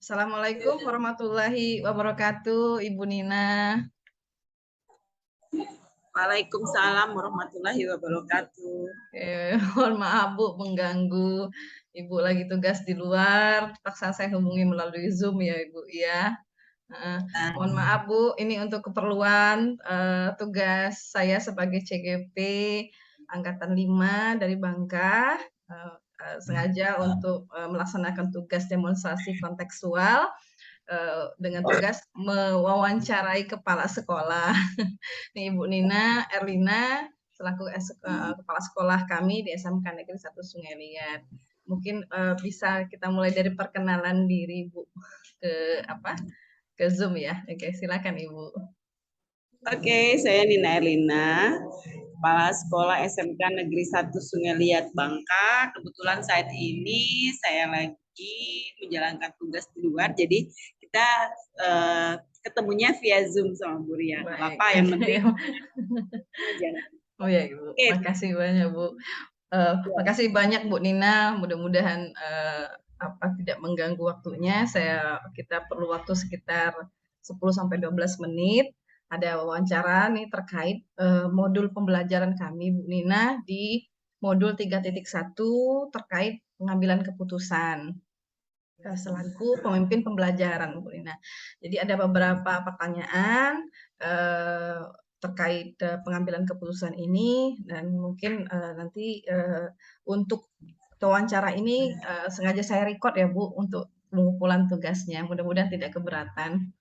Assalamualaikum warahmatullahi wabarakatuh, Ibu Nina. Waalaikumsalam warahmatullahi wabarakatuh. Mohon maaf Bu, mengganggu. Ibu lagi tugas di luar, terpaksa saya hubungi melalui Zoom ya Ibu ya. Mohon maaf Bu, ini untuk keperluan tugas saya sebagai CGP Angkatan 5 dari Bangka. Sengaja untuk melaksanakan tugas demonstrasi kontekstual dengan tugas mewawancarai kepala sekolah. Nih Ibu Nina Erlina selaku kepala sekolah kami di SMK Negeri 1 Sungai Liat. Mungkin bisa kita mulai dari perkenalan diri Bu ke Zoom ya. Oke, silakan Ibu. Oke, saya Nina Erlina, Kepala Sekolah SMK Negeri 1 Sungai Liat Bangka. Kebetulan saat ini saya lagi menjalankan tugas di luar, jadi kita ketemunya via Zoom sama Bu Ria. Apa yang penting Oh ya Ibu, makasih banyak Bu. Makasih banyak Bu Nina. Mudah-mudahan tidak mengganggu waktunya. Kita perlu waktu sekitar 10-12 menit. Ada wawancara nih terkait modul pembelajaran kami Bu Nina di modul 3.1 terkait pengambilan keputusan selaku pemimpin pembelajaran Bu Nina. Jadi ada beberapa pertanyaan terkait pengambilan keputusan ini, dan mungkin nanti untuk wawancara ini sengaja saya record ya Bu untuk pengumpulan tugasnya. Mudah-mudahan tidak keberatan.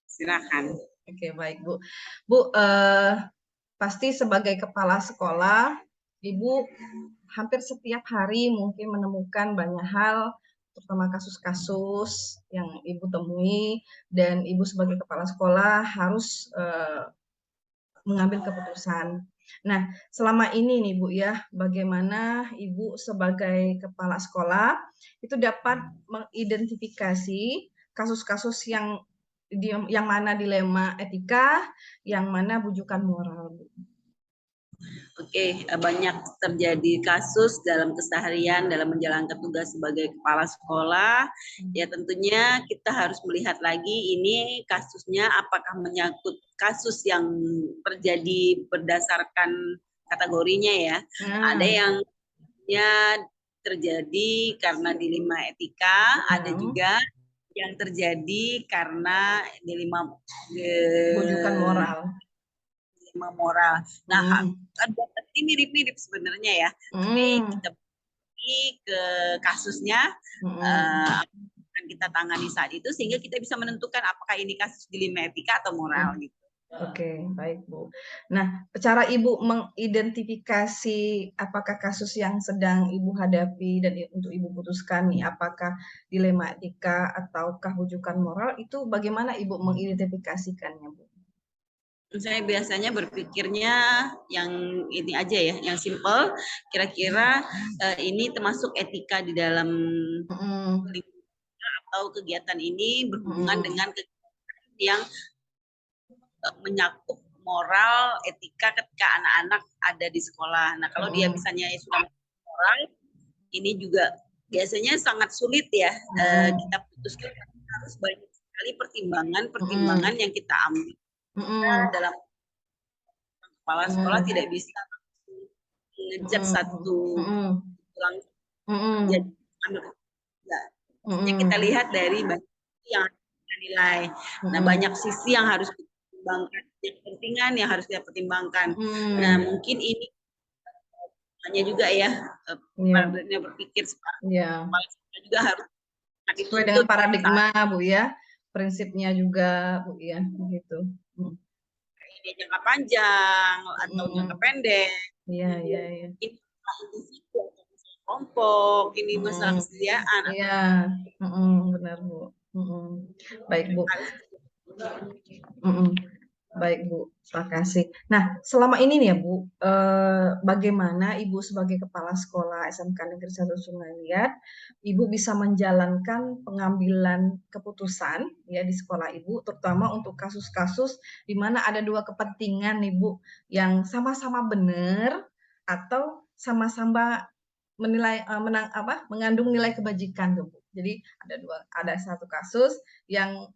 Silakan. Oke, baik Bu. Bu, pasti sebagai kepala sekolah, Ibu hampir setiap hari mungkin menemukan banyak hal, terutama kasus-kasus yang Ibu temui, dan Ibu sebagai kepala sekolah harus mengambil keputusan. Nah, selama ini nih Bu ya, bagaimana Ibu sebagai kepala sekolah itu dapat mengidentifikasi kasus-kasus yang mana dilema etika, yang mana bujukan moral, Bu? Oke, banyak terjadi kasus dalam keseharian dalam menjalankan tugas sebagai kepala sekolah. Ya tentunya kita harus melihat lagi ini kasusnya apakah menyangkut kasus yang terjadi berdasarkan kategorinya ya. Ada yang terjadi karena dilema etika, ada juga yang terjadi karena dilema bujukan moral. Moral. Nah, ini mirip-mirip sebenarnya ya. Tapi kita pergi ke kasusnya, akan kita tangani saat itu sehingga kita bisa menentukan apakah ini kasus dilema etika atau moral gitu. Oke, baik Bu. Nah, cara Ibu mengidentifikasi apakah kasus yang sedang Ibu hadapi dan untuk Ibu putuskan nih, apakah dilema etika ataukah bujukan moral, itu bagaimana Ibu mengidentifikasikannya, Bu? Saya biasanya berpikirnya yang ini aja ya, yang simple. Kira-kira ini termasuk etika di dalam atau kegiatan ini berhubungan dengan kegiatan yang menyakup moral, etika ketika anak-anak ada di sekolah. Nah, kalau dia misalnya sudah moral, ini juga biasanya sangat sulit ya kita putuskan, harus banyak sekali pertimbangan yang kita ambil. Dalam kepala sekolah tidak bisa ngejat satu langsung jadi ambil keputusan. Kita lihat dari banyak yang kita nilai. Nah, banyak sisi yang harus dipertimbangkan, kepentingan yang harus kita pertimbangkan. Nah, mungkin ini hanya juga ya paradigma berpikir seperti juga harus sesuai dengan paradigma Bu ya, prinsipnya juga Bu ya, begitu. Ini jangka panjang atau jangka pendek. Iya. Ini kelompok, ini masalah kesediaan. Iya, benar Bu. Baik Bu. Baik Bu, terima kasih. Nah, selama ini nih ya Bu, bagaimana Ibu sebagai kepala sekolah SMK Negeri 1 Sungai Liat, Ibu bisa menjalankan pengambilan keputusan ya di sekolah Ibu, terutama untuk kasus-kasus di mana ada dua kepentingan nih Bu, yang sama-sama benar atau sama-sama menilai mengandung nilai kebajikan tuh Bu. Jadi ada satu kasus yang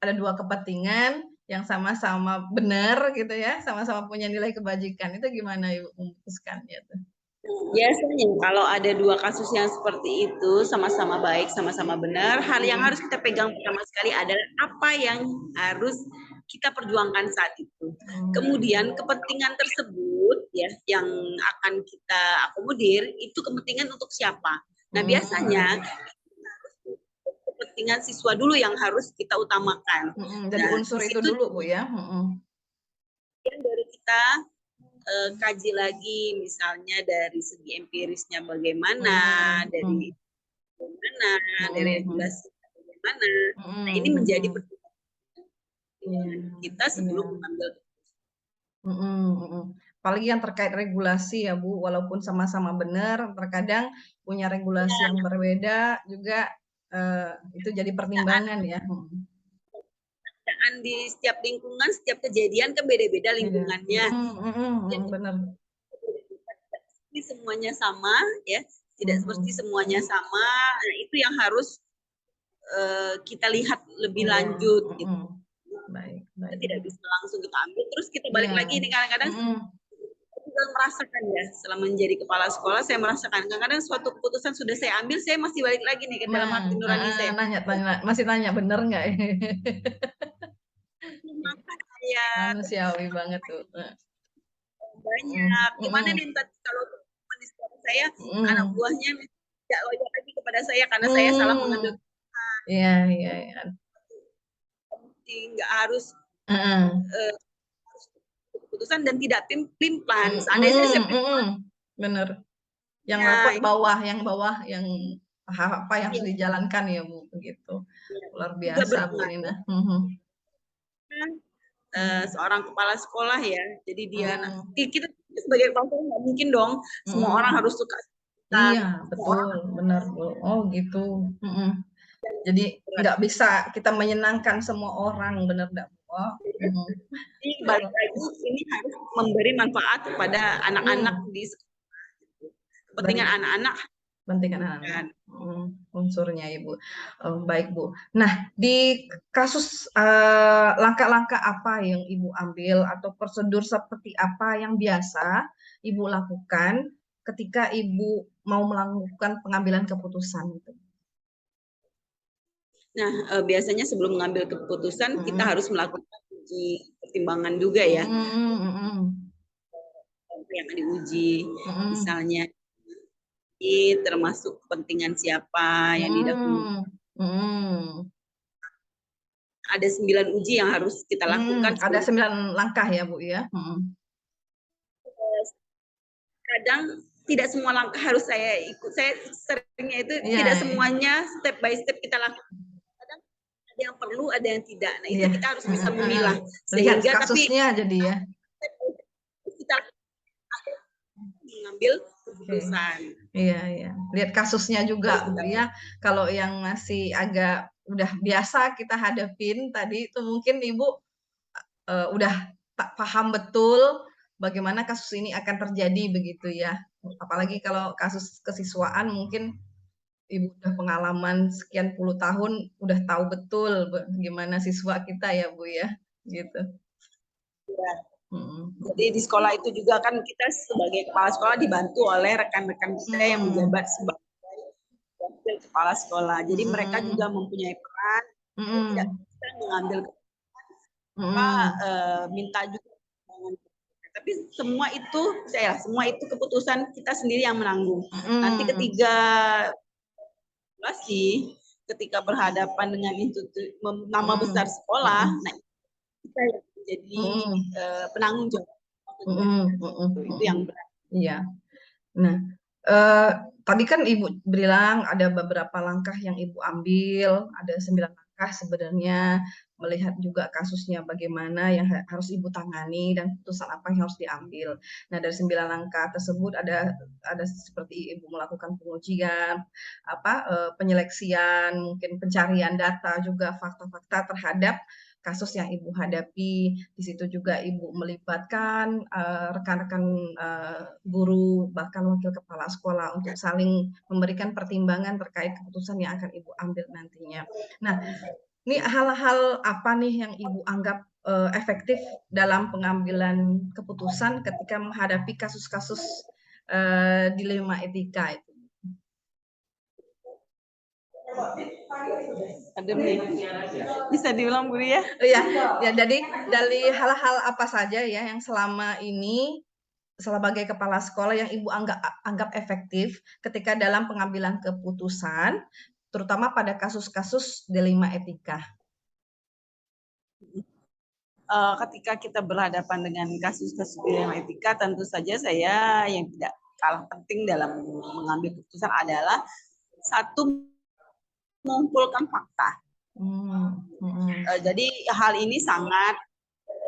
ada dua kepentingan yang sama-sama benar gitu ya, sama-sama punya nilai kebajikan. Itu gimana Ibu memutuskannya tuh? Biasanya kalau ada dua kasus yang seperti itu, sama-sama baik, sama-sama benar, hal yang harus kita pegang pertama sekali adalah apa yang harus kita perjuangkan saat itu. Kemudian kepentingan tersebut ya yang akan kita akomodir itu kepentingan untuk siapa. Nah, biasanya kepentingan siswa dulu yang harus kita utamakan. Jadi Nah, unsur di itu situ dulu Bu ya. yang dari kita kaji lagi, misalnya dari segi empirisnya bagaimana, dari bagaimana, dari regulasi bagaimana. Nah, ini menjadi pertimbangan kita sebelum mengambil. Apalagi yang terkait regulasi ya Bu, walaupun sama-sama benar, terkadang punya regulasi yang berbeda juga itu jadi pertimbangan ya. Di setiap lingkungan, setiap kejadian kan beda-beda lingkungannya. Benar. Ini semuanya sama ya, tidak seperti semuanya sama. Nah, itu yang harus kita lihat lebih lanjut gitu. Baik. Kita tidak bisa langsung kita ambil terus kita balik lagi nih, kadang-kadang juga merasakan ya, selama menjadi kepala sekolah saya merasakan kadang-kadang suatu keputusan sudah saya ambil, saya masih balik lagi nih ke dalam hati nurani saya. Masih tanya bener nggak? Ya, manusiawi banget tuh. Banyak. Gimana nih kalau teman di sekolah saya, anak buahnya tidak loyal lagi kepada saya karena saya salah mengambil keputusan. Iya. Nggak harus keputusan dan tidak plan. Seandainya saya bener. Yang rapot bawah, yang apa yang harus dijalankan ya Bu, begitu. Luar biasa Bu Nina. Seorang kepala sekolah ya, jadi dia kita sebagai kepala sekolah nggak mungkin dong semua orang harus suka. Iya betul, benar Bu. Oh gitu. Jadi nggak bisa kita menyenangkan semua orang, benar nggak Bu? Jadi balik lagi ini harus memberi manfaat kepada anak-anak di sekolah. Kepentingan anak-anak. Unsurnya Ibu. Baik Bu. Nah, di kasus langkah-langkah apa yang Ibu ambil atau prosedur seperti apa yang biasa Ibu lakukan ketika Ibu mau melakukan pengambilan keputusan itu? Nah, biasanya sebelum mengambil keputusan kita harus melakukan uji pertimbangan juga ya. Yang diuji, misalnya termasuk kepentingan siapa yang didahului. Ada 9 uji yang harus kita lakukan. Ada 9 langkah ya Bu ya. Kadang tidak semua langkah harus saya ikut. Saya seringnya itu tidak semuanya step by step kita lakukan. Kadang ada yang perlu, ada yang tidak. Nah, itu kita harus bisa memilah. Lihat kasusnya jadi ya. Kita mengambil keputusan. Iya. Lihat kasusnya juga Bu ya. Kalau yang masih agak udah biasa kita hadapin tadi itu mungkin Ibu udah paham betul bagaimana kasus ini akan terjadi begitu ya. Apalagi kalau kasus kesiswaan mungkin Ibu udah pengalaman sekian puluh tahun, udah tahu betul gimana siswa kita ya Bu ya, gitu. Ya. Jadi di sekolah itu juga kan kita sebagai kepala sekolah dibantu oleh rekan-rekan kita yang menjabat sebagai wakil kepala sekolah. Jadi mereka juga mempunyai peran. Tidak bisa mengambil minta juga. Tapi semua itu keputusan kita sendiri yang menanggung. Nanti ketika berhadapan dengan nama besar sekolah, nah kita yang menjadi penanggung jawab. Itu yang berat. Iya. Nah, tadi kan Ibu bilang ada beberapa langkah yang Ibu ambil, ada 9 langkah sebenarnya, melihat juga kasusnya bagaimana yang harus Ibu tangani dan keputusan apa yang harus diambil. Nah, dari 9 langkah tersebut ada seperti Ibu melakukan pengujian, penyeleksian, mungkin pencarian data juga fakta-fakta terhadap kasus yang Ibu hadapi. Di situ juga Ibu melibatkan rekan-rekan guru, bahkan wakil kepala sekolah untuk saling memberikan pertimbangan terkait keputusan yang akan Ibu ambil nantinya. Nah, ini hal-hal apa nih yang Ibu anggap efektif dalam pengambilan keputusan ketika menghadapi kasus-kasus dilema etika itu? Adem nih. Bisa diulang Bu ya? Ya, jadi dari hal-hal apa saja ya yang selama ini sebagai kepala sekolah yang Ibu anggap efektif ketika dalam pengambilan keputusan, terutama pada kasus-kasus dilema etika. Ketika kita berhadapan dengan kasus-kasus dilema etika, tentu saja saya yang tidak kalah penting dalam mengambil keputusan adalah satu, mengumpulkan fakta. Jadi hal ini sangat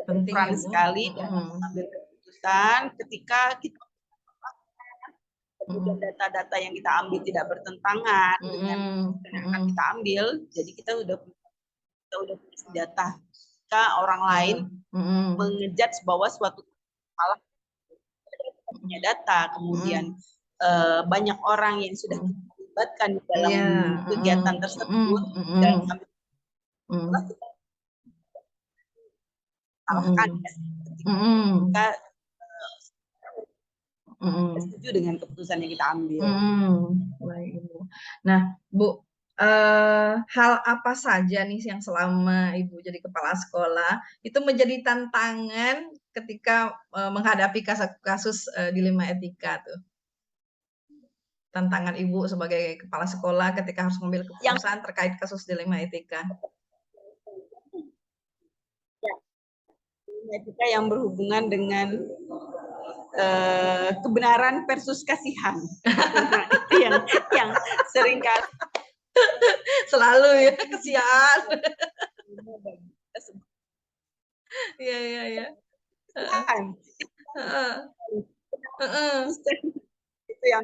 penting sekali dalam mengambil keputusan ketika kita kemudian data-data yang kita ambil tidak bertentangan dengan yang akan kita ambil, jadi kita udah punya senjata. Jika orang lain mengejudge bahwa suatu salah punya data, kemudian banyak orang yang sudah dilibatkan di dalam kegiatan tersebut dan salahkan kita setuju dengan keputusan yang kita ambil. Baik, Ibu. Nah, Bu, hal apa saja nih yang selama Ibu jadi kepala sekolah itu menjadi tantangan ketika menghadapi kasus dilema etika tuh? Tantangan Ibu sebagai kepala sekolah ketika harus mengambil keputusan terkait kasus dilema etika. Etika yang berhubungan dengan kebenaran versus kasihan. Itu yang sering kali selalu ya, kesian. Iya. Itu yang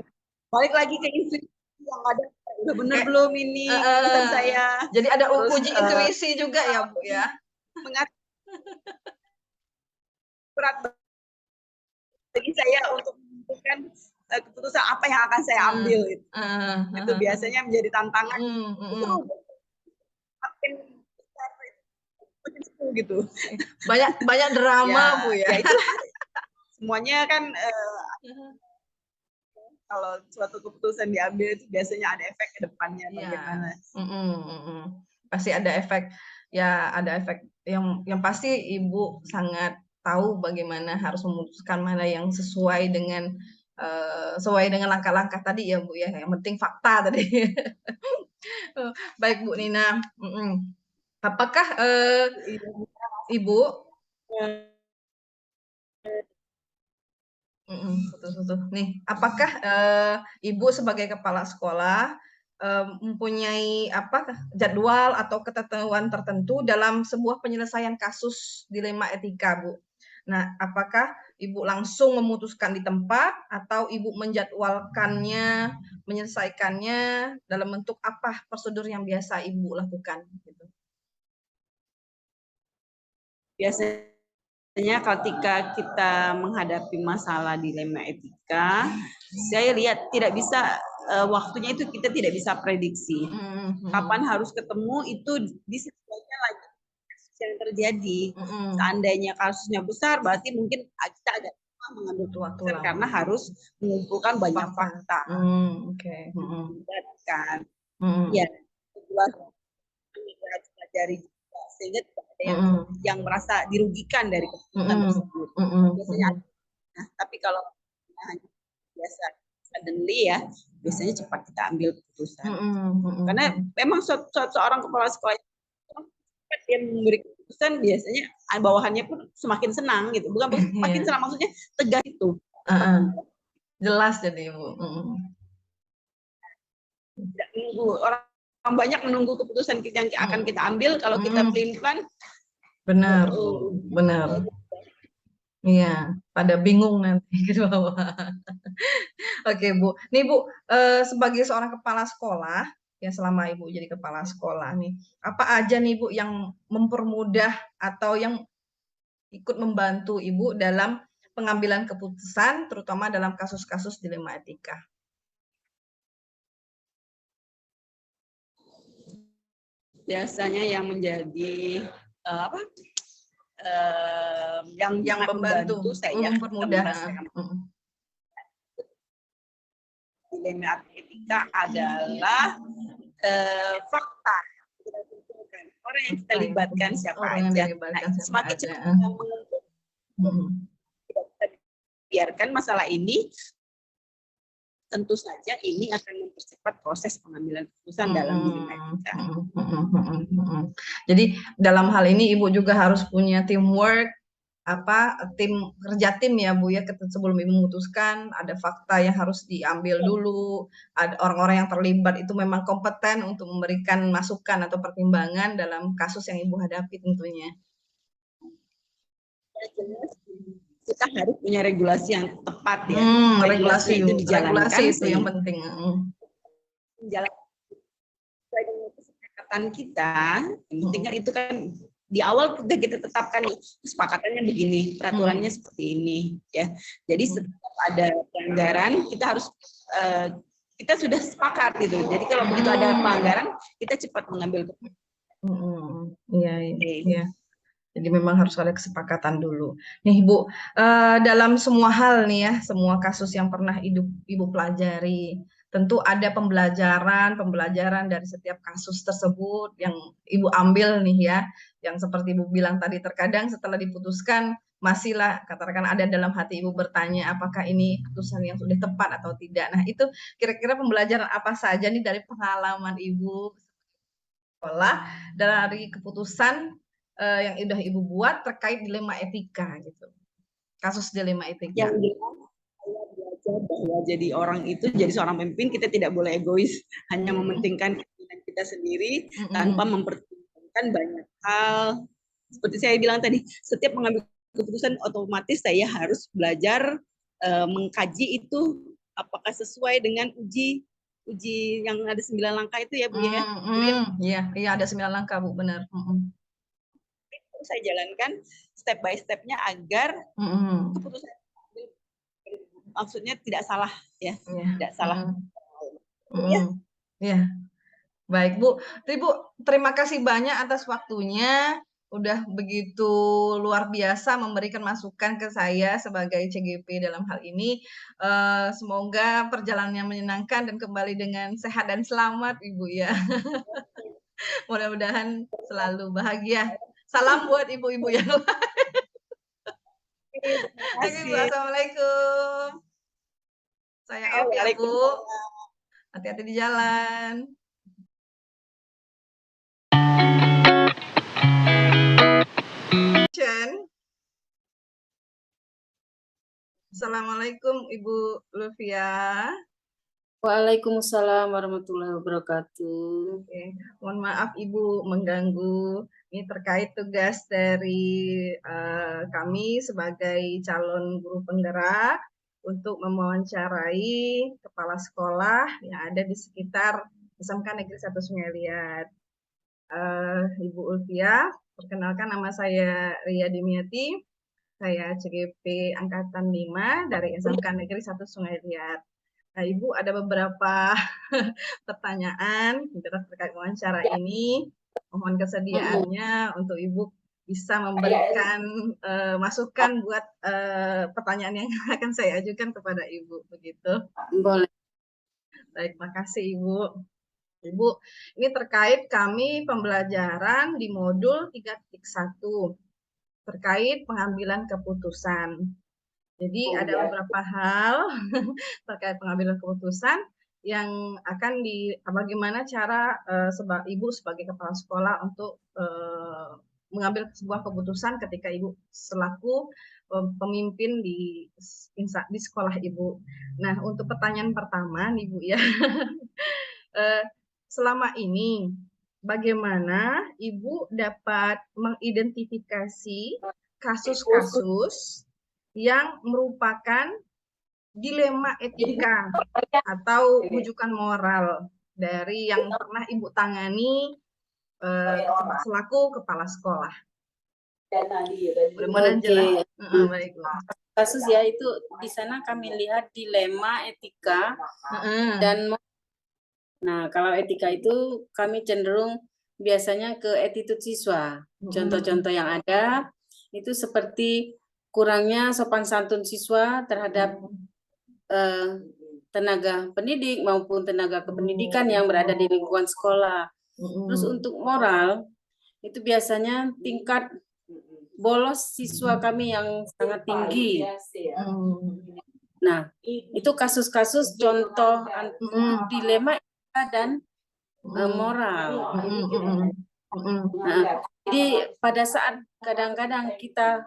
balik lagi ke intuisi yang ada, udah bener belum ini keputusan saya. Jadi ada uji intuisi juga ya Bu ya. Berat bagi saya untuk menentukan keputusan apa yang akan saya ambil. Itu biasanya menjadi tantangan. Itu makin gitu. Banyak drama Bu ya. Itu semuanya kan kalau suatu keputusan diambil itu biasanya ada efek ke depannya bagaimana. Pasti ada efek. Ya, ada efek yang pasti Ibu sangat tahu bagaimana harus memutuskan mana yang sesuai dengan langkah-langkah tadi ya Bu ya. Yang penting fakta tadi. Baik Bu Nina. Apakah Ibu nih, apakah Ibu sebagai kepala sekolah mempunyai jadwal atau ketentuan tertentu dalam sebuah penyelesaian kasus dilema etika, Bu? Nah, apakah Ibu langsung memutuskan di tempat atau Ibu menjadwalkannya, menyelesaikannya dalam bentuk apa prosedur yang biasa Ibu lakukan? Gitu. Biasanya ketika kita menghadapi masalah dilema etika, saya lihat tidak bisa waktunya itu kita tidak bisa prediksi. Kapan harus ketemu itu disesuaikan lagi kasus yang terjadi. Seandainya kasusnya besar, berarti mungkin kita agak mengambil waktu karena harus mengumpulkan banyak fakta. Kan? Ya, dari sehingga tidak ada yang merasa dirugikan dari keputusan tersebut. Biasanya nah, tapi kalau hanya biasa suddenly ya, biasanya cepat kita ambil keputusan. Karena memang seorang kepala sekolah yang memberi keputusan biasanya bawahannya pun semakin senang gitu. Bukan semakin senang, maksudnya tegas itu. Jelas jadi Bu. Tidak menunggu orang banyak menunggu keputusan yang akan kita ambil. Kalau kita pelin-pelan, benar. Iya, pada bingung nanti gitu. Oke Bu, nih Bu, sebagai seorang kepala sekolah ya selama Ibu jadi kepala sekolah nih. Apa aja nih Bu yang mempermudah atau yang ikut membantu Ibu dalam pengambilan keputusan, terutama dalam kasus-kasus dilema etika? Biasanya yang menjadi apa? Yang sangat membantu saya mempermudah. Dilema etika adalah fakta orang yang kita libatkan siapa aja. Semakin cepat kita biarkan masalah ini, tentu saja ini akan mempercepat proses pengambilan keputusan dalam dilema etika. Jadi dalam hal ini Ibu juga harus punya teamwork, kerja tim ya Bu ya, sebelum Ibu memutuskan ada fakta yang harus diambil dulu, ada orang-orang yang terlibat itu memang kompeten untuk memberikan masukan atau pertimbangan dalam kasus yang Ibu hadapi tentunya. Kita harus punya regulasi yang tepat ya. Regulasi itu dijalankan. Regulasi itu yang penting. Menjalankan kesepakatan kita, yang penting kan itu kan di awal sudah kita tetapkan kesepakatannya begini, peraturannya seperti ini ya. Jadi setiap ada pelanggaran kita harus kita sudah sepakat gitu. Jadi kalau begitu ada pelanggaran kita cepat mengambil keputusan. Iya. Jadi memang harus ada kesepakatan dulu. Nih Bu, dalam semua hal nih ya, semua kasus yang pernah Ibu pelajari, tentu ada pembelajaran dari setiap kasus tersebut yang Ibu ambil nih ya, yang seperti Ibu bilang tadi, terkadang setelah diputuskan, masihlah katakan ada dalam hati Ibu bertanya, apakah ini keputusan yang sudah tepat atau tidak. Nah itu kira-kira pembelajaran apa saja nih dari pengalaman Ibu sekolah, dari keputusan yang sudah Ibu buat terkait dilema etika gitu, kasus dilema etika. Yang saya belajar bahwa jadi orang itu, jadi seorang pemimpin kita tidak boleh egois, hanya mementingkan kepentingan kita sendiri tanpa mempertimbangkan banyak hal. Seperti saya bilang tadi, setiap mengambil keputusan otomatis saya harus belajar mengkaji itu apakah sesuai dengan uji yang ada 9 langkah itu ya Bu ya. Iya ada 9 langkah Bu, benar. Saya jalankan step by stepnya agar keputusan maksudnya tidak salah ya, tidak salah. Ya, baik Bu. Ibu terima kasih banyak atas waktunya, udah begitu luar biasa memberikan masukan ke saya sebagai CGP dalam hal ini. Semoga perjalanannya menyenangkan dan kembali dengan sehat dan selamat Ibu ya. Mudah-mudahan selalu bahagia. Salam buat ibu-ibu yang lain. Assalamualaikum. Saya off ya Bu. Hati-hati di jalan. Assalamualaikum Ibu Lufia. Waalaikumsalam warahmatullahi wabarakatuh. Oke. Mohon maaf Ibu mengganggu. Ini terkait tugas dari kami sebagai calon guru penggerak untuk mewawancarai kepala sekolah yang ada di sekitar SMK Negeri 1 Sungai Liat. Ibu Ulfia, perkenalkan nama saya Ria Dimiati. Saya CGP Angkatan 5 dari SMK Negeri 1 Sungai Liat. Nah, Ibu ada beberapa pertanyaan terkait wawancara ini. Mohon kesediaannya untuk Ibu bisa memberikan masukan buat pertanyaan yang akan saya ajukan kepada Ibu, begitu. Boleh. Baik, makasih Ibu. Ibu, ini terkait kami pembelajaran di modul 3.1 terkait pengambilan keputusan. Jadi ada beberapa hal terkait pengambilan keputusan yang akan bagaimana cara Ibu sebagai kepala sekolah untuk mengambil sebuah keputusan ketika Ibu selaku pemimpin di sekolah Ibu. Nah, untuk pertanyaan pertama nih Bu ya, selama ini bagaimana Ibu dapat mengidentifikasi kasus-kasus yang merupakan dilema etika atau rujukan moral dari yang pernah Ibu tangani selaku kepala sekolah? Mudah-mudahan jelas. Baik, Bu. Kasus ya itu di sana kami lihat dilema etika dan nah kalau etika itu kami cenderung biasanya ke attitude siswa. Contoh-contoh yang ada itu seperti kurangnya sopan santun siswa terhadap tenaga pendidik maupun tenaga kependidikan yang berada di lingkungan sekolah. Terus untuk moral itu biasanya tingkat bolos siswa kami yang sangat tinggi. Nah, itu kasus-kasus contoh dilema etika dan moral. Nah, jadi pada saat kadang-kadang kita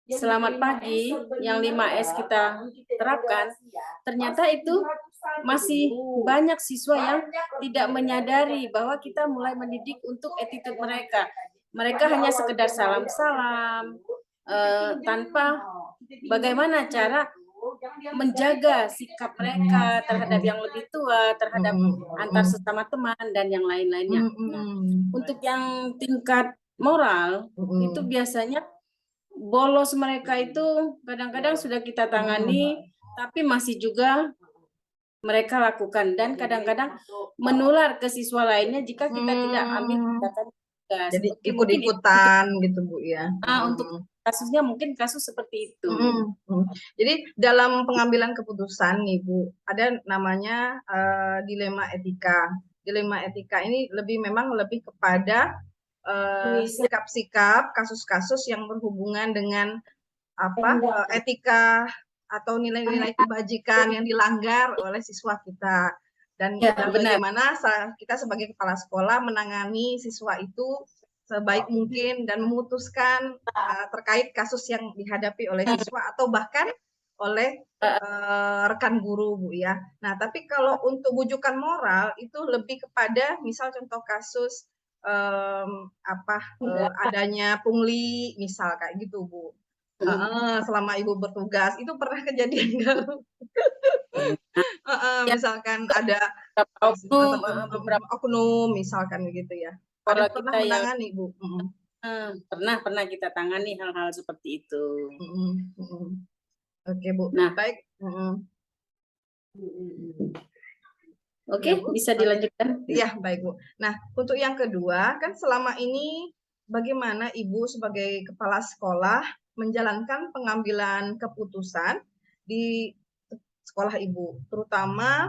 selamat pagi yang 5S kita terapkan, ternyata itu masih banyak siswa yang tidak menyadari bahwa kita mulai mendidik untuk attitude mereka. Mereka hanya sekedar salam-salam tanpa bagaimana cara menjaga sikap mereka terhadap yang lebih tua, terhadap antar sesama teman dan yang lain-lainnya. Nah, untuk yang tingkat moral itu biasanya bolos mereka itu kadang-kadang sudah kita tangani, tapi masih juga mereka lakukan dan kadang-kadang menular ke siswa lainnya jika kita tidak ambil tindakan tegas. Jadi ikut-ikutan gitu Bu ya. Untuk kasusnya mungkin kasus seperti itu. Jadi dalam pengambilan keputusan nih Bu, ada namanya dilema etika. Dilema etika ini memang lebih kepada sikap-sikap, kasus-kasus yang berhubungan dengan etika atau nilai-nilai kebajikan yang dilanggar oleh siswa kita. Dan bagaimana kita sebagai kepala sekolah menangani siswa itu sebaik mungkin dan memutuskan terkait kasus yang dihadapi oleh siswa atau bahkan oleh rekan guru Bu ya. Nah, tapi kalau untuk bujukan moral itu lebih kepada misal contoh kasus adanya pungli misal kayak gitu Bu. Selama Ibu bertugas itu pernah kejadian nggak? Misalkan ada oknum misalkan gitu ya. Ada pernah menangani Bu? Pernah kita tangani hal-hal seperti itu. Oke Bu. Nah, baik. Oke, bisa dilanjutkan. Iya, baik Bu. Nah, untuk yang kedua, kan selama ini bagaimana Ibu sebagai kepala sekolah menjalankan pengambilan keputusan di sekolah Ibu, terutama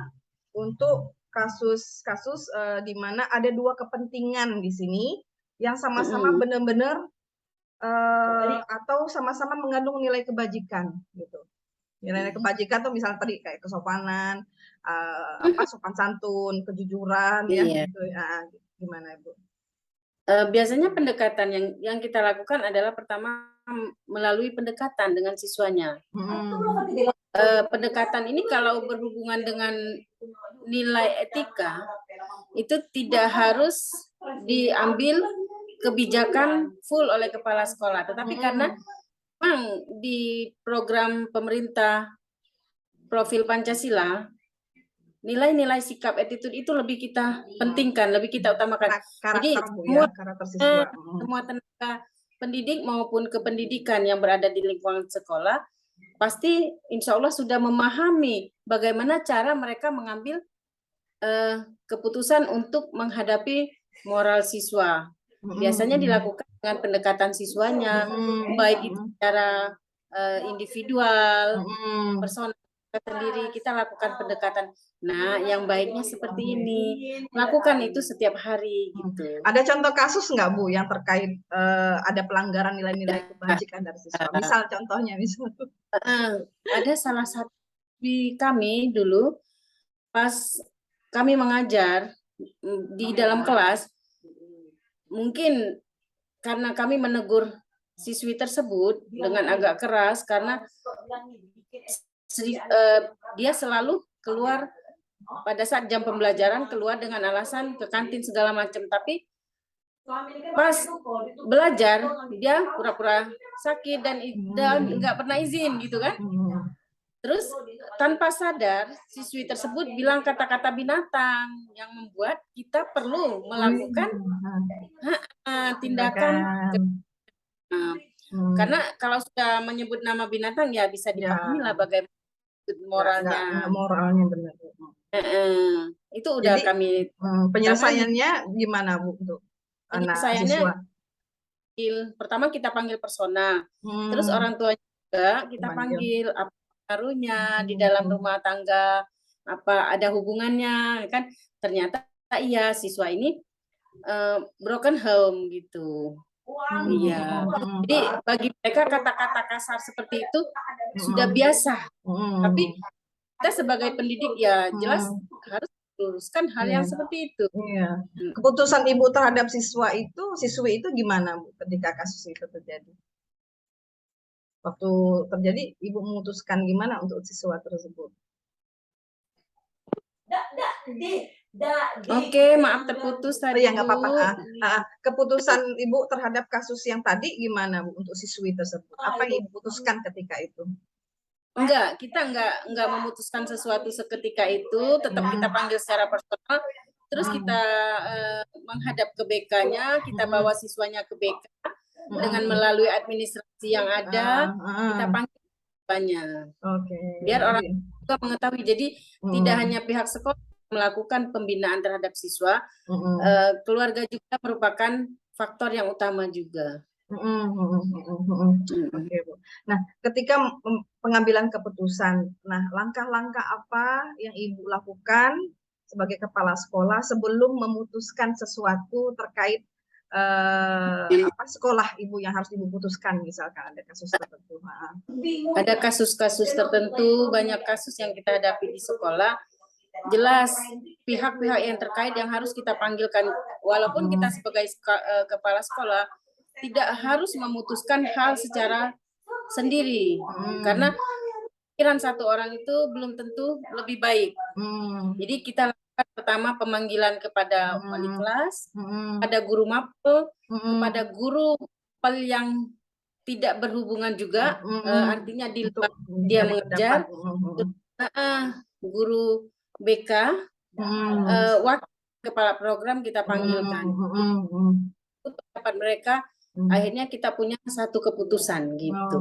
untuk kasus-kasus di mana ada dua kepentingan di sini yang sama-sama benar-benar atau sama-sama mengandung nilai kebajikan gitu. Nilai kebajikan tuh misalnya tadi kayak kesopanan, sopan santun, kejujuran, ya, gitu. Gimana Ibu? Biasanya pendekatan yang kita lakukan adalah pertama melalui pendekatan dengan siswanya. Pendekatan ini kalau berhubungan dengan nilai etika itu tidak harus diambil kebijakan full oleh kepala sekolah, tetapi karena memang di program pemerintah profil Pancasila nilai-nilai sikap attitude itu lebih kita pentingkan, lebih kita utamakan. Jadi semua tenaga pendidik maupun kependidikan yang berada di lingkungan sekolah pasti insya Allah sudah memahami bagaimana cara mereka mengambil keputusan untuk menghadapi moral siswa. Biasanya dilakukan dengan pendekatan siswanya, baik itu secara individual, personal sendiri, kita lakukan pendekatan. Nah, yang baiknya seperti ini, lakukan itu setiap hari gitu. Ada contoh kasus nggak Bu yang terkait ada pelanggaran nilai-nilai kebajikan dari siswa? Misal contohnya, ada salah satu di kami dulu pas kami mengajar di dalam kelas, mungkin karena kami menegur siswi tersebut dengan agak keras karena dia selalu keluar pada saat jam pembelajaran, keluar dengan alasan ke kantin segala macam, tapi pas belajar dia pura-pura sakit dan nggak pernah izin gitu kan. Terus tanpa sadar siswi tersebut bilang kata-kata binatang yang membuat kita perlu melakukan tindakan. Karena kalau sudah menyebut nama binatang ya bisa dipahami lah bagaimana moralnya. Moralnya benar. Itu udah. Jadi, kami penyelesaiannya gimana Bu untuk anak siswa? Pertama kita panggil persona, terus orang tua juga kita panggil apa pengaruhnya di dalam rumah tangga, apa ada hubungannya kan, ternyata iya siswa ini broken home gitu. Iya. Jadi bagi mereka kata-kata kasar seperti itu sudah biasa. Tapi kita sebagai pendidik ya jelas harus meluruskan hal yang seperti itu. Iya. Keputusan Ibu terhadap siswi itu gimana Bu ketika kasus itu terjadi? Waktu terjadi Ibu memutuskan gimana untuk siswa tersebut? Oke, maaf terputus tadi. Ya nggak apa-apa. Keputusan Ibu terhadap kasus yang tadi gimana Bu untuk siswi tersebut? Apa yang Ibu putuskan ketika itu? Enggak, kita enggak memutuskan sesuatu seketika itu, tetap kita panggil secara personal, terus kita menghadap ke BK-nya, kita bawa siswanya ke BK dengan melalui administrasi yang ada, kita panggil siswanya. Biar orang juga mengetahui. Jadi tidak hanya pihak sekolah melakukan pembinaan terhadap siswa, keluarga juga merupakan faktor yang utama juga. Oke, Bu. Nah, ketika pengambilan keputusan, nah langkah-langkah apa yang Ibu lakukan sebagai kepala sekolah sebelum memutuskan sesuatu terkait sekolah Ibu yang harus Ibu putuskan, misalkan ada kasus tertentu? Ada kasus-kasus tertentu, banyak kasus yang kita hadapi di sekolah. Jelas pihak-pihak yang terkait yang harus kita panggilkan, walaupun kita sebagai kepala sekolah tidak harus memutuskan hal secara sendiri, karena pikiran satu orang itu belum tentu lebih baik. Jadi kita lakukan pertama pemanggilan kepada wali kelas, kepada guru mapel, kepada guru mapel yang tidak berhubungan juga, artinya di dia mengajar, guru BK, wakil kepala program kita panggilkan. Untuk dapat mereka, akhirnya kita punya satu keputusan gitu.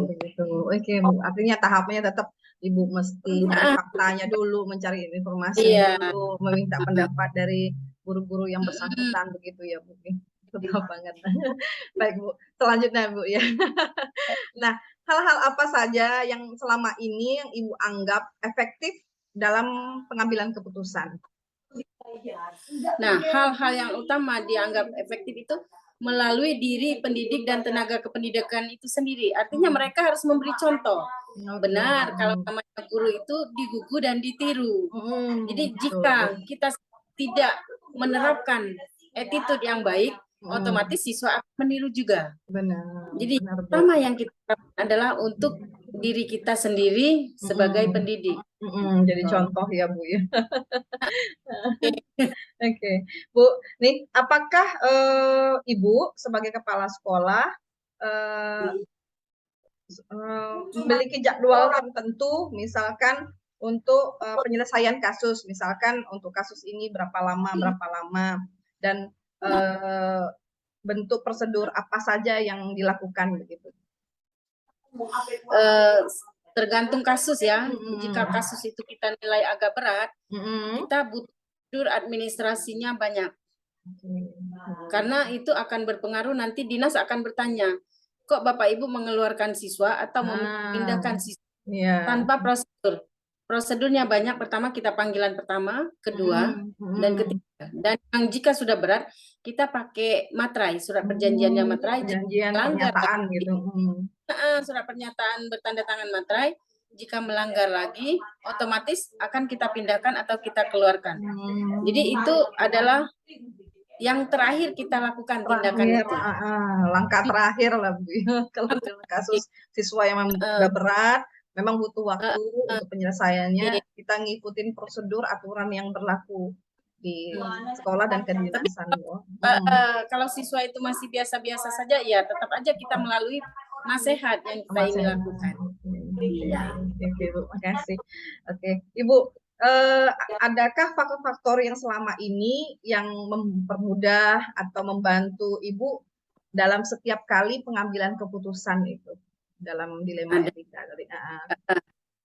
Oke, Bu. Artinya tahapnya tetap Ibu mesti mencari faktanya dulu, mencari informasi dulu, meminta pendapat dari guru-guru yang bersangkutan begitu ya, Bu. Betul banget. Baik, Bu. Selanjutnya, Bu ya. Nah, hal-hal apa saja yang selama ini yang Ibu anggap efektif dalam pengambilan keputusan? Nah, hal-hal yang utama dianggap efektif itu melalui diri pendidik dan tenaga kependidikan itu sendiri. Artinya mereka harus memberi contoh. Benar, kalau namanya guru itu digugu dan ditiru. Jadi jika kita tidak menerapkan attitude yang baik, otomatis siswa akan meniru juga. Benar. Jadi pertama yang kita lakukan adalah untuk diri kita sendiri sebagai pendidik. Jadi contoh ya, Bu ya. Oke, Bu, nih apakah Ibu sebagai kepala sekolah memiliki jadwal tertentu, misalkan untuk penyelesaian kasus, misalkan untuk kasus ini berapa lama, dan bentuk prosedur apa saja yang dilakukan begitu? Tergantung kasus ya. Jika kasus itu kita nilai agak berat, kita butuh prosedur administrasinya banyak. Karena itu akan berpengaruh, nanti dinas akan bertanya, kok Bapak Ibu mengeluarkan siswa atau memindahkan siswa tanpa prosedur. Prosedurnya banyak. Pertama kita panggilan pertama, kedua, dan ketiga. Dan yang jika sudah berat, kita pakai materai, surat perjanjiannya materai. Perjanjian pernyataan gitu. Surat pernyataan bertanda tangan materai. Jika melanggar lagi, otomatis akan kita pindahkan atau kita keluarkan. Jadi itu adalah yang terakhir kita lakukan tindakan itu. Langkah terakhir lah, Bu. Kalau kasus siswa yang sudah berat, memang butuh waktu untuk penyelesaiannya. Kita ngikutin prosedur aturan yang berlaku di sekolah dan kedinasan. Kalau siswa itu masih biasa-biasa saja, ya tetap aja kita melalui nasihat yang kita ingin lakukan. Iya. Oke, Bu, makasih. Oke, Ibu, adakah faktor-faktor yang selama ini yang mempermudah atau membantu Ibu dalam setiap kali pengambilan keputusan itu dalam dilema Ada etika tadi?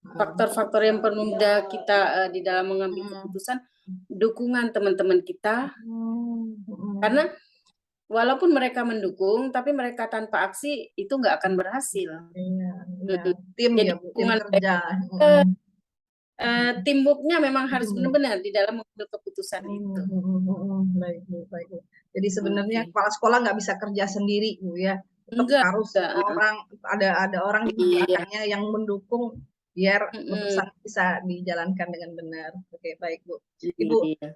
faktor-faktor yang permudah kita di dalam mengambil keputusan, dukungan teman-teman kita, karena walaupun mereka mendukung, tapi mereka tanpa aksi itu nggak akan berhasil. Iya, tim Jadi ya Bu, tim dukungan kerja. teamworknya memang harus benar-benar di dalam mengambil keputusan itu. Baik Bu, baik Bu. Jadi sebenarnya Oke. kepala sekolah nggak bisa kerja sendiri Bu ya. Tetap Enggak. harus orang ada orang di Iya. belakangnya yang mendukung biar Mm-mm. keputusan bisa dijalankan dengan benar. Oke, baik Bu. Ibu, Iya.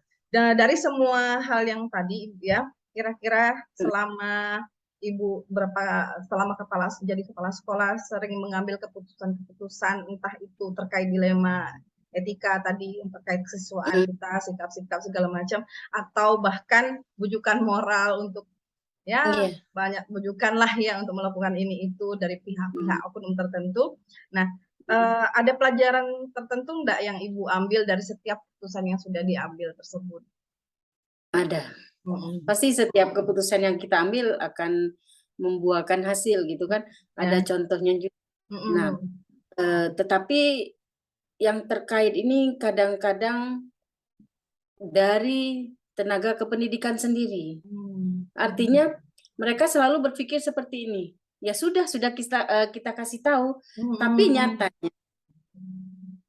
dari semua hal yang tadi ya, kira-kira selama Ibu selama jadi kepala sekolah sering mengambil keputusan-keputusan entah itu terkait dilema etika tadi yang terkait kesiswaan kita, sikap-sikap segala macam, atau bahkan bujukan moral untuk ya banyak bujukan lah ya untuk melakukan ini itu dari pihak-pihak oknum tertentu. Nah, ada pelajaran tertentu enggak yang Ibu ambil dari setiap keputusan yang sudah diambil tersebut? Ada. Pasti setiap keputusan yang kita ambil akan membuahkan hasil gitu kan. Ada contohnya juga. Nah, tetapi yang terkait ini kadang-kadang dari tenaga kependidikan sendiri. Artinya mereka selalu berpikir seperti ini. Ya sudah kita kasih tahu, tapi nyatanya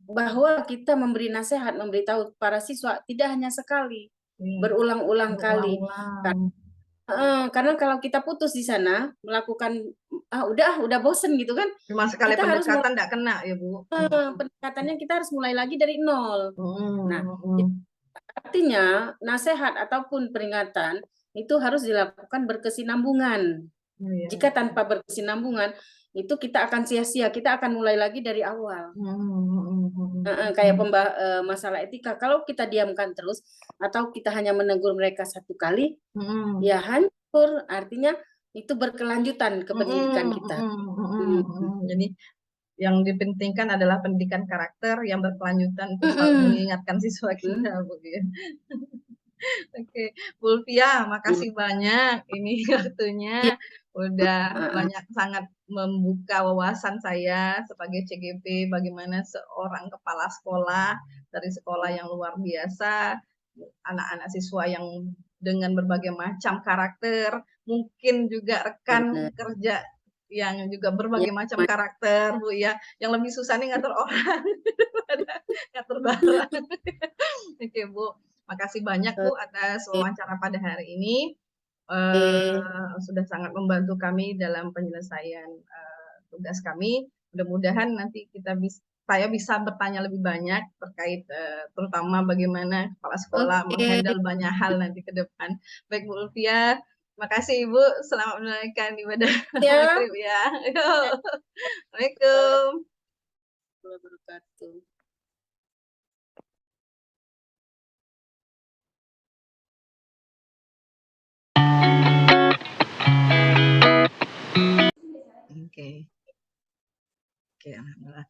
bahwa kita memberi nasihat, memberitahu para siswa tidak hanya sekali, berulang-ulang kali. Karena kalau kita putus di sana melakukan udah bosen gitu kan. Cuma sekali kita pendekatan enggak kena ya Bu. Pendekatannya kita harus mulai lagi dari nol. Nah, artinya nasihat ataupun peringatan itu harus dilakukan berkesinambungan. Jika tanpa berkesinambungan itu kita akan sia-sia, kita akan mulai lagi dari awal. Kayak masalah etika, kalau kita diamkan terus atau kita hanya menegur mereka satu kali, ya hancur. Artinya itu berkelanjutan ke pendidikan kita. Jadi yang dipentingkan adalah pendidikan karakter yang berkelanjutan untuk selalu mengingatkan siswa kita, Bu ya. Oke, Bu Ulfia, makasih banyak ini waktunya udah sangat membuka wawasan saya sebagai CGP bagaimana seorang kepala sekolah dari sekolah yang luar biasa, anak-anak siswa yang dengan berbagai macam karakter, mungkin juga rekan kerja yang juga berbagai macam karakter, Bu ya. Yang lebih susah nih ngatur orang daripada ngatur barang. Oke, Bu. Makasih banyak Bu atas wawancara pada hari ini. Sudah sangat membantu kami dalam penyelesaian tugas kami. Mudah-mudahan nanti saya bisa bertanya lebih banyak terkait terutama bagaimana kepala sekolah menghandle banyak hal nanti ke depan. Baik Bu Ulfia, terima kasih Ibu. Selamat menunaikan ibadah maghrib ya. Assalamualaikum. Oke, alhamdulillah.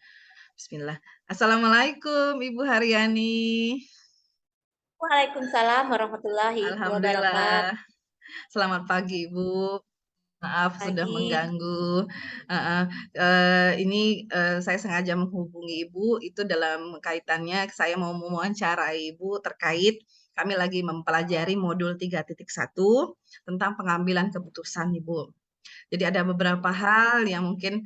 Bismillah. Assalamualaikum Ibu Haryani. Waalaikumsalam warahmatullahi wabarakatuh. Selamat pagi Ibu. Maaf sudah mengganggu. Ini saya sengaja menghubungi Ibu itu dalam kaitannya saya mau mewawancarai Ibu terkait kami lagi mempelajari modul 3.1 tentang pengambilan keputusan Ibu. Jadi ada beberapa hal yang mungkin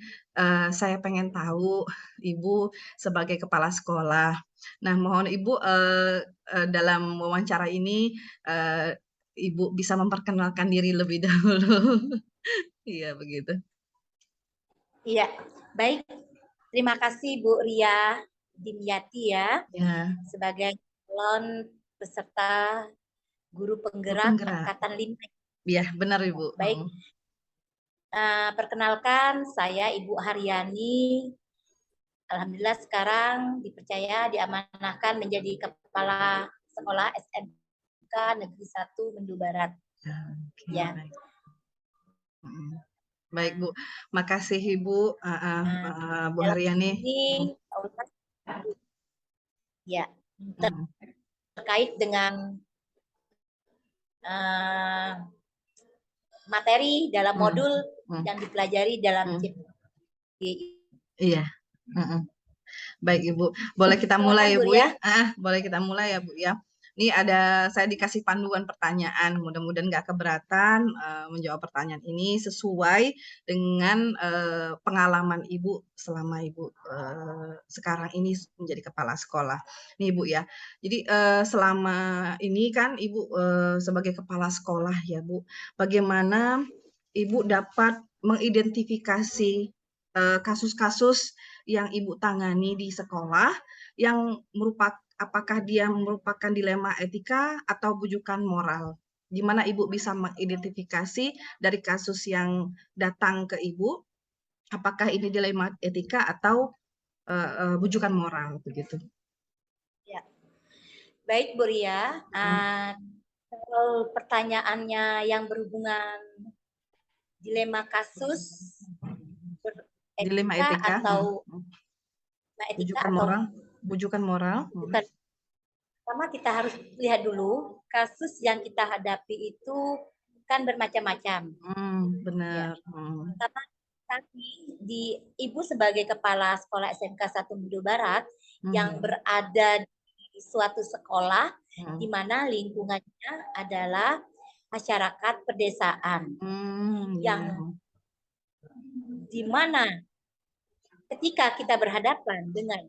saya pengen tahu Ibu sebagai kepala sekolah. Nah, mohon Ibu dalam wawancara ini Ibu bisa memperkenalkan diri lebih dahulu. Iya, begitu. Iya, baik. Terima kasih Bu Ria Dimyati ya. Sebagai calon peserta guru penggerak Angkatan 5. Iya, benar Ibu. Baik. Perkenalkan, saya Ibu Haryani. Alhamdulillah sekarang diamanahkan menjadi kepala sekolah SMK Negeri 1 Mendu Barat. Ya. Baik Bu, makasih Ibu, Bu Dalam Haryani. ini ya terkait dengan materi dalam modul yang dipelajari dalam CIP. Iya. Baik Ibu, boleh kita mulai ya Bu ya? Boleh kita mulai ya Bu ya. Ini saya dikasih panduan pertanyaan, mudah-mudahan nggak keberatan menjawab pertanyaan ini sesuai dengan pengalaman Ibu selama Ibu sekarang ini menjadi kepala sekolah. Nih Ibu ya, jadi selama ini kan Ibu sebagai kepala sekolah ya Bu, bagaimana Ibu dapat mengidentifikasi kasus-kasus yang Ibu tangani di sekolah yang apakah dia merupakan dilema etika atau bujukan moral? Gimana Ibu bisa mengidentifikasi dari kasus yang datang ke Ibu, apakah ini dilema etika atau bujukan moral begitu? Ya. Baik Bu Ria, kalau pertanyaannya yang berhubungan dilema kasus dilema etika atau bujukan moral, bujukan moral. Pertama kita harus lihat dulu kasus yang kita hadapi itu kan bermacam-macam. Benar. Ya. Tapi Ibu sebagai kepala sekolah SMK 1 Budo Barat yang berada di suatu sekolah di mana lingkungannya adalah masyarakat pedesaan yang di mana ketika kita berhadapan dengan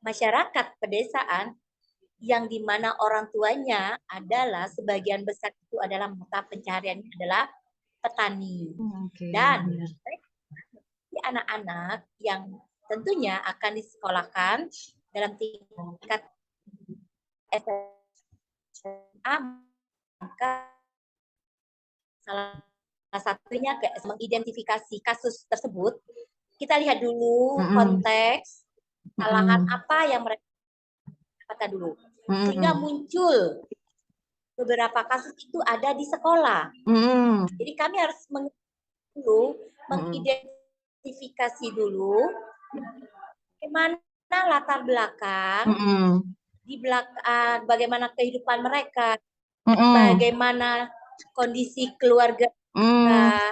masyarakat pedesaan yang di mana orang tuanya adalah sebagian besar itu adalah mata pencahariannya adalah petani. Dan anak-anak yang tentunya akan disekolahkan dalam tingkat SMA, maka salah satunya mengidentifikasi kasus tersebut. Kita lihat dulu konteks kesalahan apa yang mereka dapatkan dulu. Sehingga muncul beberapa kasus itu ada di sekolah. Jadi kami harus mengidentifikasi dulu bagaimana latar belakang, di belakang bagaimana kehidupan mereka, bagaimana kondisi keluarga,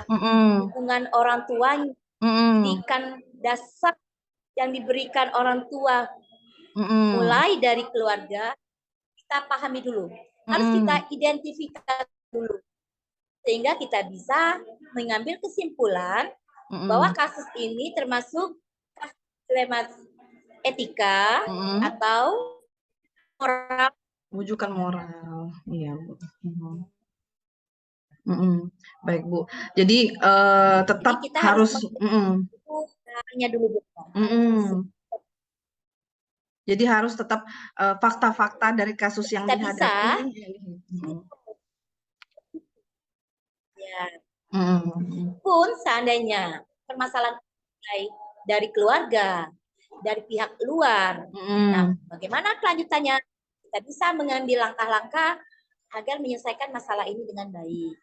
hubungan orang tuanya, pendidikan dasar yang diberikan orang tua, mulai dari keluarga, kita pahami dulu. Harus kita identifikasi dulu. Sehingga kita bisa mengambil kesimpulan bahwa kasus ini termasuk dilema etika atau moral. Bujukan moral. Iya, Bu. Baik, Bu. Jadi tetap Jadi kita harus hanya dulu. Jadi harus tetap fakta-fakta dari kasus yang dihadapi. Ya. Pun seandainya permasalahan dari keluarga, dari pihak luar, nah bagaimana kelanjutannya? Kita bisa mengambil langkah-langkah agar menyelesaikan masalah ini dengan baik.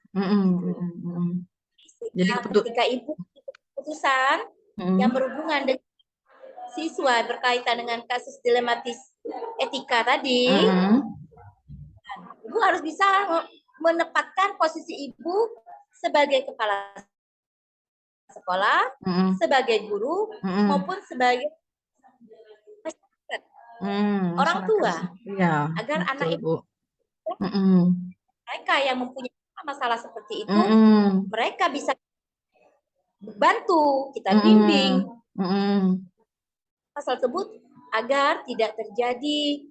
Jadi ketika Ibu keputusan yang berhubungan dengan siswa berkaitan dengan kasus dilematis etika tadi, Ibu harus bisa menempatkan posisi Ibu sebagai kepala sekolah, sebagai guru, maupun sebagai masyarakat, orang tua, agar anak Ibu, mereka yang mempunyai masalah seperti itu, mereka bisa bantu, kita bimbing pasal tersebut agar tidak terjadi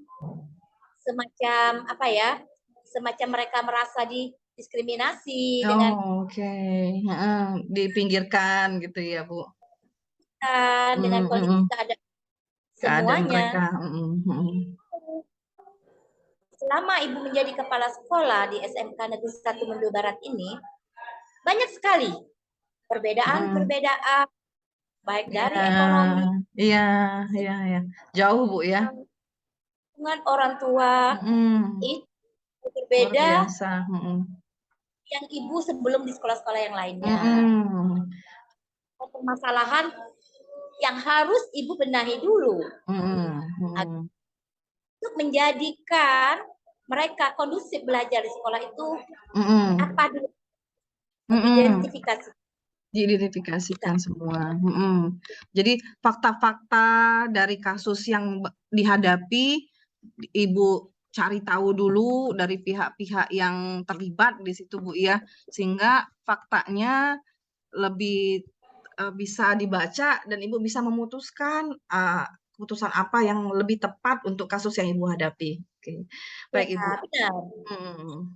semacam semacam mereka merasa didiskriminasi dengan dipinggirkan gitu ya Bu, dengan kondisi keadaan semuanya. Selama Ibu menjadi kepala sekolah di SMK Negeri 1 Budo Barat ini, banyak sekali perbedaan baik dari ekonomi, jauh Bu ya, hubungan orang tua itu berbeda yang Ibu sebelum di sekolah-sekolah yang lainnya. permasalahan yang harus ibu benahi dulu untuk menjadikan mereka kondusif belajar di sekolah itu apa dulu identifikasi diidentifikasikan semua. Jadi fakta-fakta dari kasus yang dihadapi, Ibu cari tahu dulu dari pihak-pihak yang terlibat di situ, Bu ya, sehingga faktanya lebih bisa dibaca dan Ibu bisa memutuskan keputusan apa yang lebih tepat untuk kasus yang Ibu hadapi. Oke. Baik, Ibu. Benar.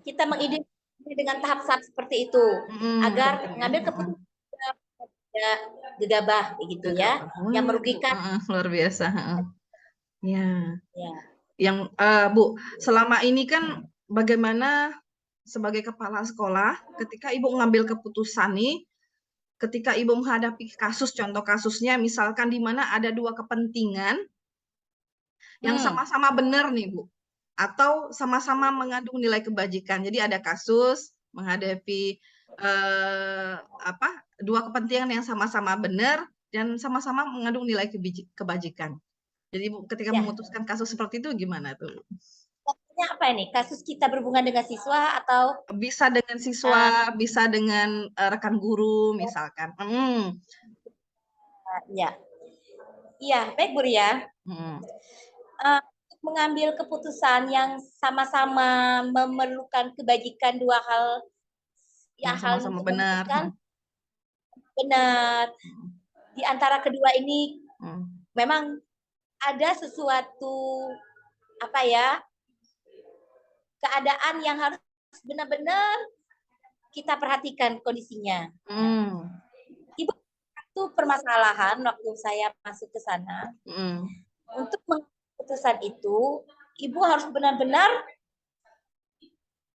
Kita mengidentifikasi dengan tahap-tahap seperti itu agar mengambil keputusan tidak gegabah begitu ya, yang merugikan. Luar biasa. Ya. Yang Bu, selama ini kan bagaimana sebagai kepala sekolah ketika Ibu mengambil keputusan nih, ketika Ibu menghadapi kasus, contoh kasusnya misalkan di mana ada dua kepentingan yang sama-sama benar nih, Bu, atau sama-sama mengandung nilai kebajikan. Jadi ada kasus menghadapi dua kepentingan yang sama-sama benar dan sama-sama mengandung nilai kebajikan. Jadi Ibu ketika memutuskan kasus seperti itu gimana tuh? Kasusnya apa ini? Kasus kita berhubungan dengan siswa atau bisa dengan siswa, bisa dengan rekan guru misalkan. Iya, baik Bu Ria. Mengambil keputusan yang sama-sama memerlukan kebajikan dua hal yang sama-sama benar. Benar. Di antara kedua ini memang ada sesuatu keadaan yang harus benar-benar kita perhatikan kondisinya. Ibu itu permasalahan waktu saya masuk ke sana. Untuk keputusan itu, Ibu harus benar-benar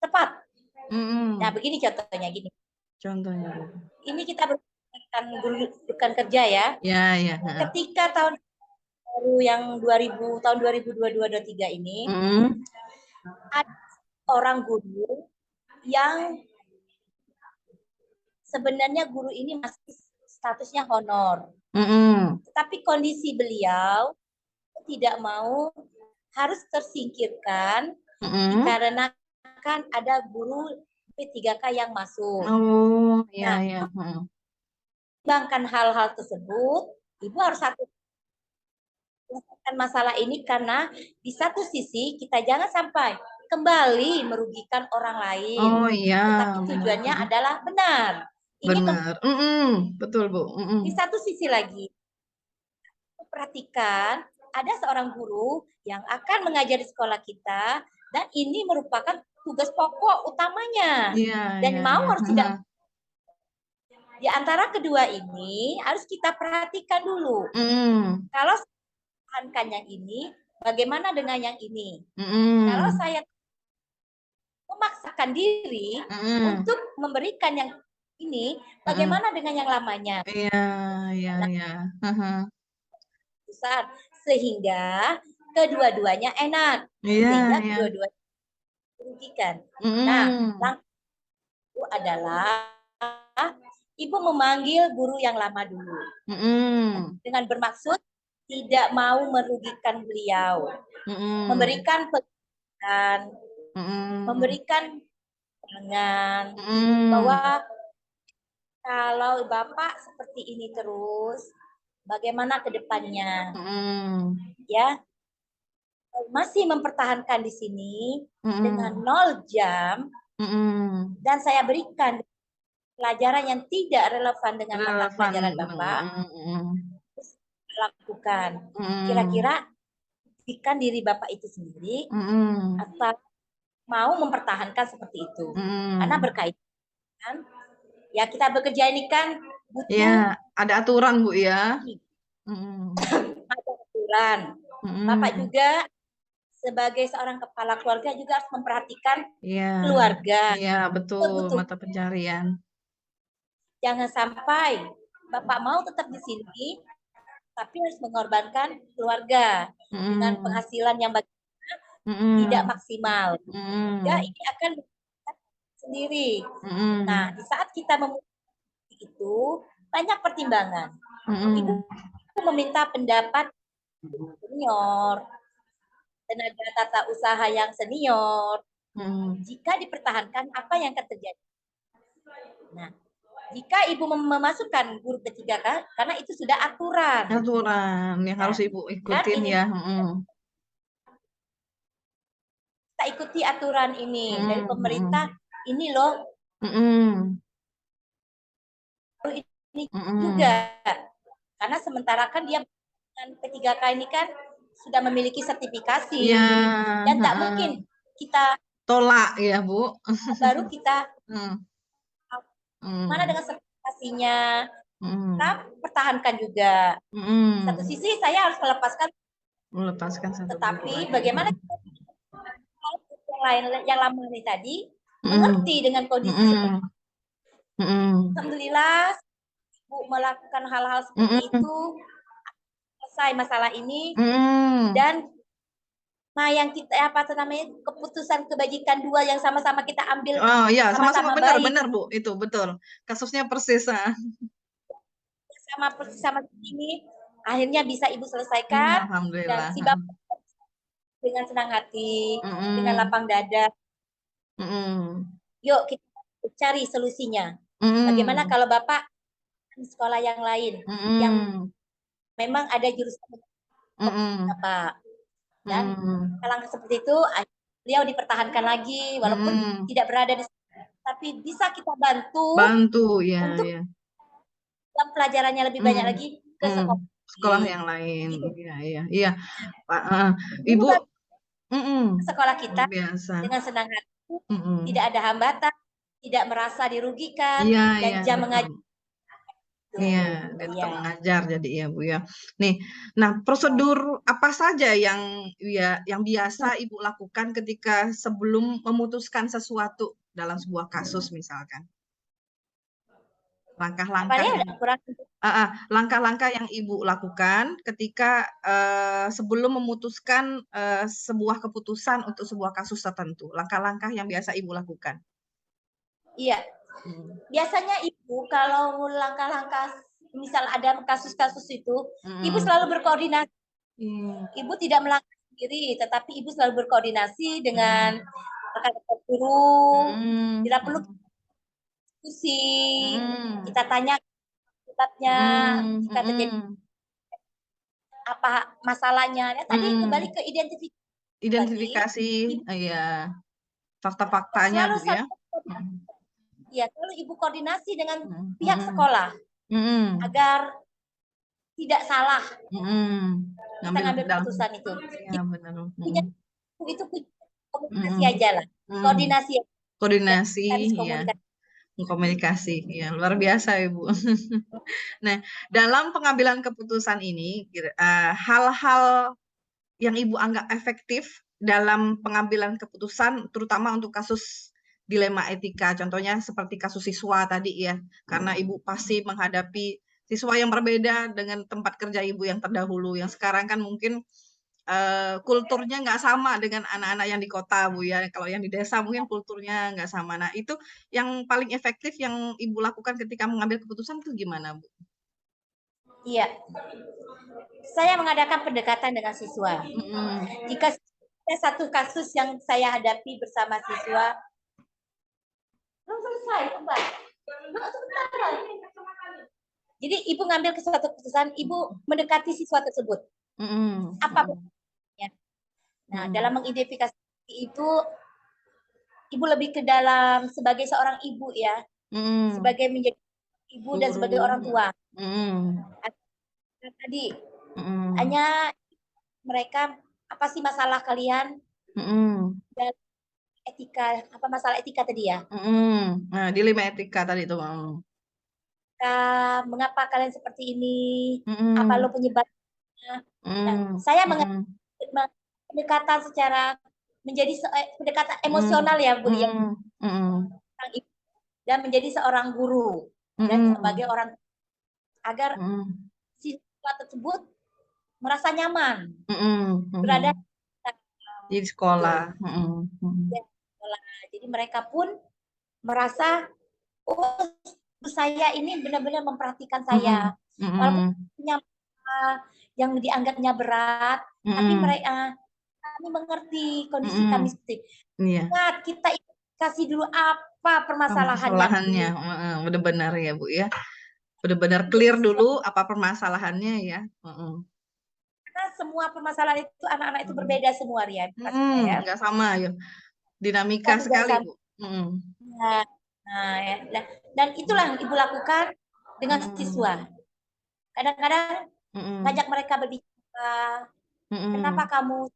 tepat. Nah, begini contohnya gini. Ini kita bukan kerja ya. Ya. Ketika tahun baru yang 2022-2023 ini, ada orang guru yang sebenarnya guru ini masih statusnya honor. Tetapi kondisi beliau tidak mau, harus tersingkirkan dikarenakan ada guru P3K yang masuk. Bangkan hal-hal tersebut, Ibu harus menyelesaikan masalah ini karena di satu sisi kita jangan sampai kembali merugikan orang lain. Tetapi tujuannya adalah benar. Benar. Betul, Bu. Di satu sisi lagi, perhatikan ada seorang guru yang akan mengajar di sekolah kita dan ini merupakan tugas pokok utamanya. Harus tidak. Di antara kedua ini harus kita perhatikan dulu. Kalau saya yang ini, bagaimana dengan yang ini? Kalau saya memaksakan diri untuk memberikan yang ini, bagaimana dengan yang lamanya? Sehingga kedua-duanya enak. Sehingga kedua-duanya merugikan. Nah, langkah itu adalah Ibu memanggil guru yang lama dulu. Dengan bermaksud tidak mau merugikan beliau. Memberikan pendidikan, memberikan pandangan bahwa kalau Bapak seperti ini terus, bagaimana ke depannya? Ya, masih mempertahankan di sini dengan 0 jam dan saya berikan pelajaran yang tidak relevan dengan mata pelajaran Bapak, lakukan. Kira-kira berikan diri Bapak itu sendiri atau mau mempertahankan seperti itu? Karena berkaitan, ya kita bekerja ini kan butuh ada aturan, Bu ya. Ada aturan. Bapak juga sebagai seorang kepala keluarga juga harus memperhatikan keluarga. Betul, mata pencarian. Jangan sampai Bapak mau tetap di sini, tapi harus mengorbankan keluarga dengan penghasilan yang tidak maksimal. Ya, ini akan sendiri. Nah, di saat kita memutuskan itu, banyak pertimbangan. Ibu meminta pendapat senior, tenaga tata usaha yang senior. Jika dipertahankan, apa yang akan terjadi? Nah, jika ibu memasukkan guru ketiga, karena itu sudah aturan. Aturan yang harus ibu ikutin ya. Kita ikuti aturan ini dari pemerintah. Ini loh. Ini juga. Karena sementara kan dia dengan P3K ini kan sudah memiliki sertifikasi. Dan tak mungkin kita tolak ya, Bu. Baru kita mana dengan sertifikasinya, kita pertahankan juga. Satu sisi saya harus melepaskan satu tetapi bagaimana yang lama ini tadi mengerti dengan kondisi seperti itu. Alhamdulillah Ibu melakukan hal-hal seperti itu, selesai masalah ini, dan yang kita keputusan kebajikan dua yang sama-sama kita ambil. Oh iya, sama-sama benar Bu, itu betul. Kasusnya persis. Sama ini akhirnya bisa Ibu selesaikan. Alhamdulillah. Dan si Bapak dengan senang hati, dengan lapang dada. Yuk kita cari solusinya. Bagaimana kalau Bapak di sekolah yang lain yang memang ada jurusan Bapak. Dan langkah seperti itu beliau dipertahankan lagi walaupun tidak berada di sana, tapi bisa kita bantu ya, untuk ya. Pelajarannya lebih banyak lagi ke sekolah yang lain. Gitu. Iya. Ibu sekolah kita biasa. dengan senang hati, tidak ada hambatan, tidak merasa dirugikan, dan jam mengajar. Iya, dan mengajar jadi ya Bu ya. Nih, nah prosedur apa saja yang biasa Ibu lakukan ketika sebelum memutuskan sesuatu dalam sebuah kasus misalkan? Langkah-langkah yang Ibu lakukan ketika sebelum memutuskan sebuah keputusan untuk sebuah kasus tertentu. Langkah-langkah yang biasa Ibu lakukan. Iya. Biasanya Ibu kalau langkah-langkah misal ada kasus-kasus itu, Ibu selalu berkoordinasi. Ibu tidak melangkah sendiri, tetapi Ibu selalu berkoordinasi dengan rekan-rekan guru. Bila perlu diskusi, kita tanya tempatnya, jika terjadi apa masalahnya. Tadi kembali ke identifikasi, ya fakta-faktanya Bu ya. Ya, kalau Ibu koordinasi dengan pihak sekolah agar tidak salah kita ngambil keputusan itu. Ya, benar. Itu komunikasi aja lah. Koordinasi ya. Komunikasi ya luar biasa Ibu. Nah, dalam pengambilan keputusan ini hal-hal yang Ibu anggap efektif dalam pengambilan keputusan terutama untuk kasus dilema etika, contohnya seperti kasus siswa tadi ya, karena Ibu pasti menghadapi siswa yang berbeda dengan tempat kerja Ibu yang terdahulu, yang sekarang kan mungkin kulturnya nggak sama dengan anak-anak yang di kota Bu ya, kalau yang di desa mungkin kulturnya nggak sama. Nah itu yang paling efektif yang Ibu lakukan ketika mengambil keputusan itu gimana Bu? Iya, saya mengadakan pendekatan dengan siswa. Jika ada satu kasus yang saya hadapi bersama siswa, belum selesai, Mbak. Jadi Ibu ngambil suatu keputusan, Ibu mendekati siswa tersebut. Apa ya? Nah, dalam mengidentifikasi itu, Ibu lebih ke dalam sebagai seorang ibu ya, sebagai menjadi ibu dan sebagai orang tua. Tadi hanya mereka apa sih masalah kalian dan etika, apa masalah etika tadi ya? Nah, dilema etika tadi itu. Mengapa kalian seperti ini? Apa lo penyebabnya? Nah, saya pendekatan secara menjadi pendekatan emosional ya Bu ya, dan menjadi seorang guru dan sebagai orang agar siswa tersebut merasa nyaman berada di sekolah. Jadi mereka pun merasa oh saya ini benar-benar memperhatikan saya. Walaupun punya yang dianggapnya berat, tapi mereka kami mengerti kondisi kami seperti ingat kita kasih dulu apa permasalahannya. Benar-benar ya Bu ya, benar-benar clear dulu apa permasalahannya ya. Karena semua permasalahan itu anak-anak itu berbeda semua ya. Nggak sama ya, dinamika sekali Bu. Nah, dan itulah yang Ibu lakukan dengan siswa. Kadang-kadang ngajak mereka berbicara, kenapa kamu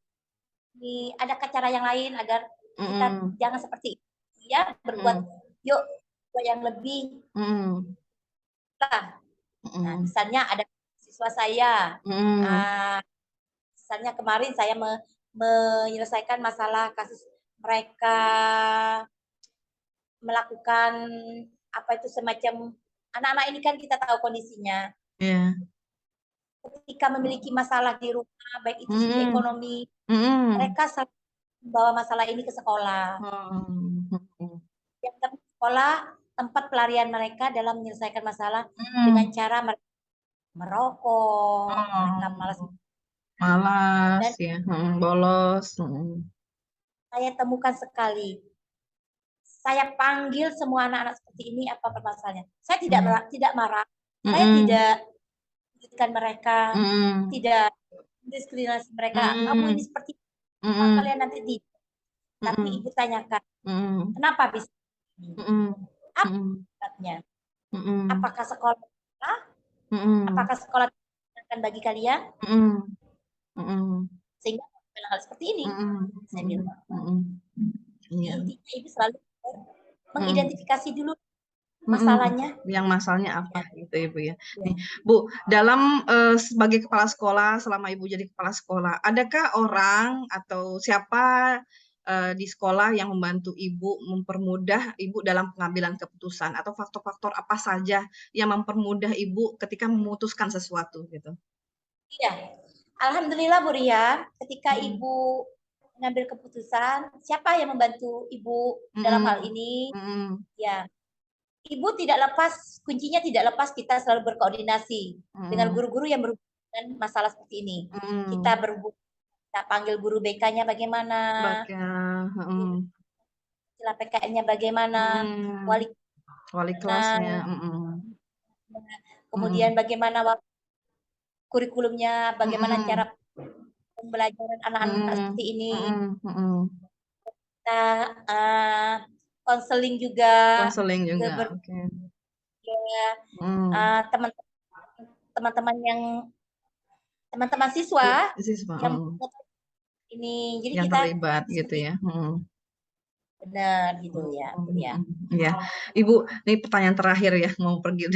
ada cara yang lain agar kita jangan seperti itu ya, berbuat yuk yang lebih. Nah, misalnya ada siswa saya, misalnya kemarin saya menyelesaikan masalah kasus mereka melakukan apa itu semacam anak-anak ini kan kita tahu kondisinya. Ketika memiliki masalah di rumah, baik itu segi ekonomi, mereka selalu membawa masalah ini ke sekolah. Yang sekolah tempat pelarian mereka dalam menyelesaikan masalah dengan cara merokok, mereka malas ya, bolos. Saya temukan sekali. Saya panggil semua anak-anak seperti ini apa permasalahannya. Saya tidak marah. Saya tidak menyudutkan mereka, tidak diskriminasi mereka. Kamu ini seperti apa kalian nanti tidak. Tapi Ibu tanyakan, kenapa bisa ini? Apa sebabnya? Apakah sekolah? Apakah sekolah akan bagi kalian? Sehingga hal seperti ini, saya bilang. Intinya Ibu selalu mengidentifikasi dulu masalahnya. Yang masalahnya apa gitu ya Bu ya. Nih, Bu, dalam sebagai kepala sekolah, selama Ibu jadi kepala sekolah, adakah orang atau siapa di sekolah yang membantu Ibu, mempermudah Ibu dalam pengambilan keputusan, atau faktor-faktor apa saja yang mempermudah Ibu ketika memutuskan sesuatu gitu? Iya, alhamdulillah Bu Ria, ketika Ibu mengambil keputusan, siapa yang membantu Ibu dalam hal ini? Ya, Ibu tidak lepas, kuncinya tidak lepas kita selalu berkoordinasi dengan guru-guru yang berhubungan dengan masalah seperti ini. Kita panggil guru BK-nya bagaimana, sila PKN-nya bagaimana, wali kelasnya, kemudian bagaimana kurikulumnya, bagaimana cara pembelajaran anak-anak seperti ini. Kita konseling juga. Teman-teman siswa yang ini, jadi yang kita terlibat gitu ya. Benar gitu ya. Ya, Ibu, ini pertanyaan terakhir ya, mau pergi.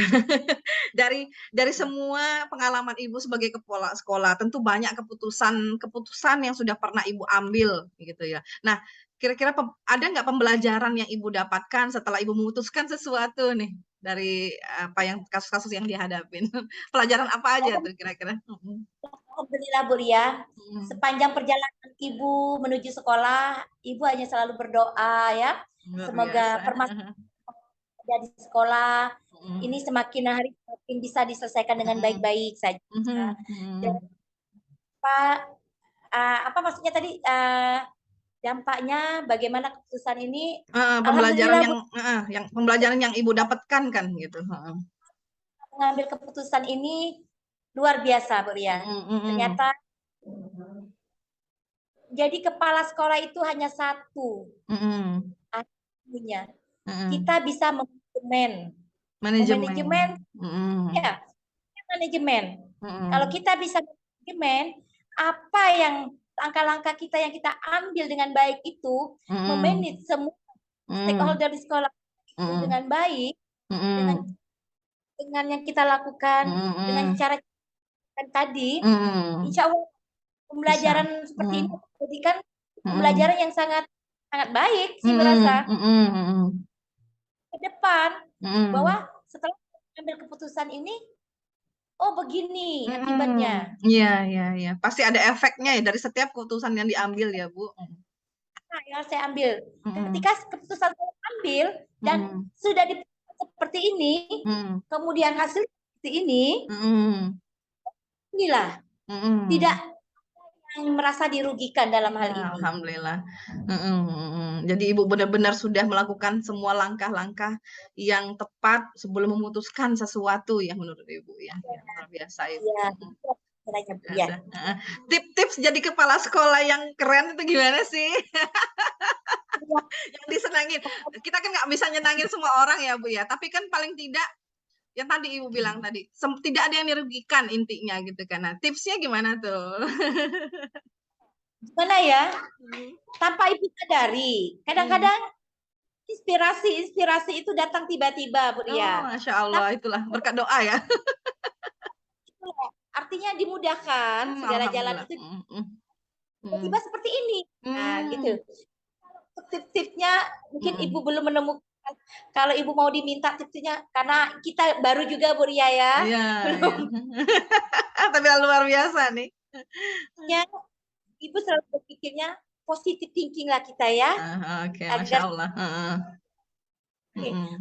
Dari semua pengalaman Ibu sebagai kepala sekolah, tentu banyak keputusan yang sudah pernah Ibu ambil gitu ya. Nah, kira-kira ada nggak pembelajaran yang Ibu dapatkan setelah Ibu memutuskan sesuatu nih dari apa yang kasus-kasus yang dihadapin? Pelajaran apa aja tuh kira-kira? Alhamdulillah Bu Ria, sepanjang perjalanan Ibu menuju sekolah, Ibu hanya selalu berdoa ya, semoga permasalahan di sekolah ini semakin hari semakin bisa diselesaikan dengan baik-baik saja. Dan apa maksudnya tadi, dampaknya bagaimana keputusan ini? Pembelajaran yang Ibu dapatkan kan gitu. Mengambil keputusan ini luar biasa Bu Ria. Ternyata jadi kepala sekolah itu hanya satu. Artinya kita bisa manajemen. Ya, manajemen. Kalau kita bisa manajemen, apa yang langkah-langkah kita yang kita ambil dengan baik itu, memanage semua stakeholder di sekolah itu dengan baik, dengan yang kita lakukan, dengan cara tadi, insya Allah pembelajaran seperti ini menjadikan pembelajaran yang sangat baik sih merasa ke depan, bahwa setelah ambil keputusan ini, oh begini akibatnya. Iya. Pasti ada efeknya ya dari setiap keputusan yang diambil ya Bu. Nah, yang saya ambil, ketika keputusan saya ambil dan sudah seperti ini, kemudian hasil seperti ini, inilah tidak yang merasa dirugikan dalam hal ini. Alhamdulillah. Jadi Ibu benar-benar sudah melakukan semua langkah-langkah yang tepat sebelum memutuskan sesuatu ya menurut Ibu ya. Luar biasa itu. Iya, Ya. Tips jadi kepala sekolah yang keren itu gimana sih? Yang disenangin. Kita kan nggak bisa nyenangin semua orang ya Bu ya. Tapi kan paling tidak yang tadi Ibu bilang tadi, tidak ada yang dirugikan intinya gitu kan. Nah, tipsnya gimana tuh? Gimana ya? Tanpa Ibu sadari, kadang-kadang inspirasi itu datang tiba-tiba, Bu Ria. Masya Allah, itulah berkat doa ya. Artinya dimudahkan segala jalan itu tiba-tiba seperti ini. Nah, gitu. Tips-tipsnya mungkin Ibu belum menemukan. Kalau Ibu mau diminta tipsnya, karena kita baru juga Bu Ria ya. Iya. Tapi luar biasa nih. Ya, Ibu selalu berpikirnya positive thinking lah kita ya. Oke, Masya Allah.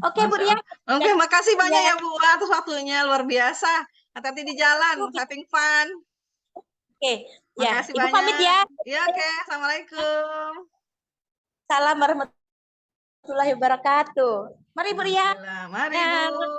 Oke, Bu Ria. Oke, makasih banyak ya Bu atas waktunya, luar biasa. Hati-hati di jalan, having fun. Oke, ya. Makasih Ibu banyak. pamit ya. Ya, oke. Assalamualaikum. Salam warahmatullahi wabarakatuh. Mari Bu Ria. Mari Bu.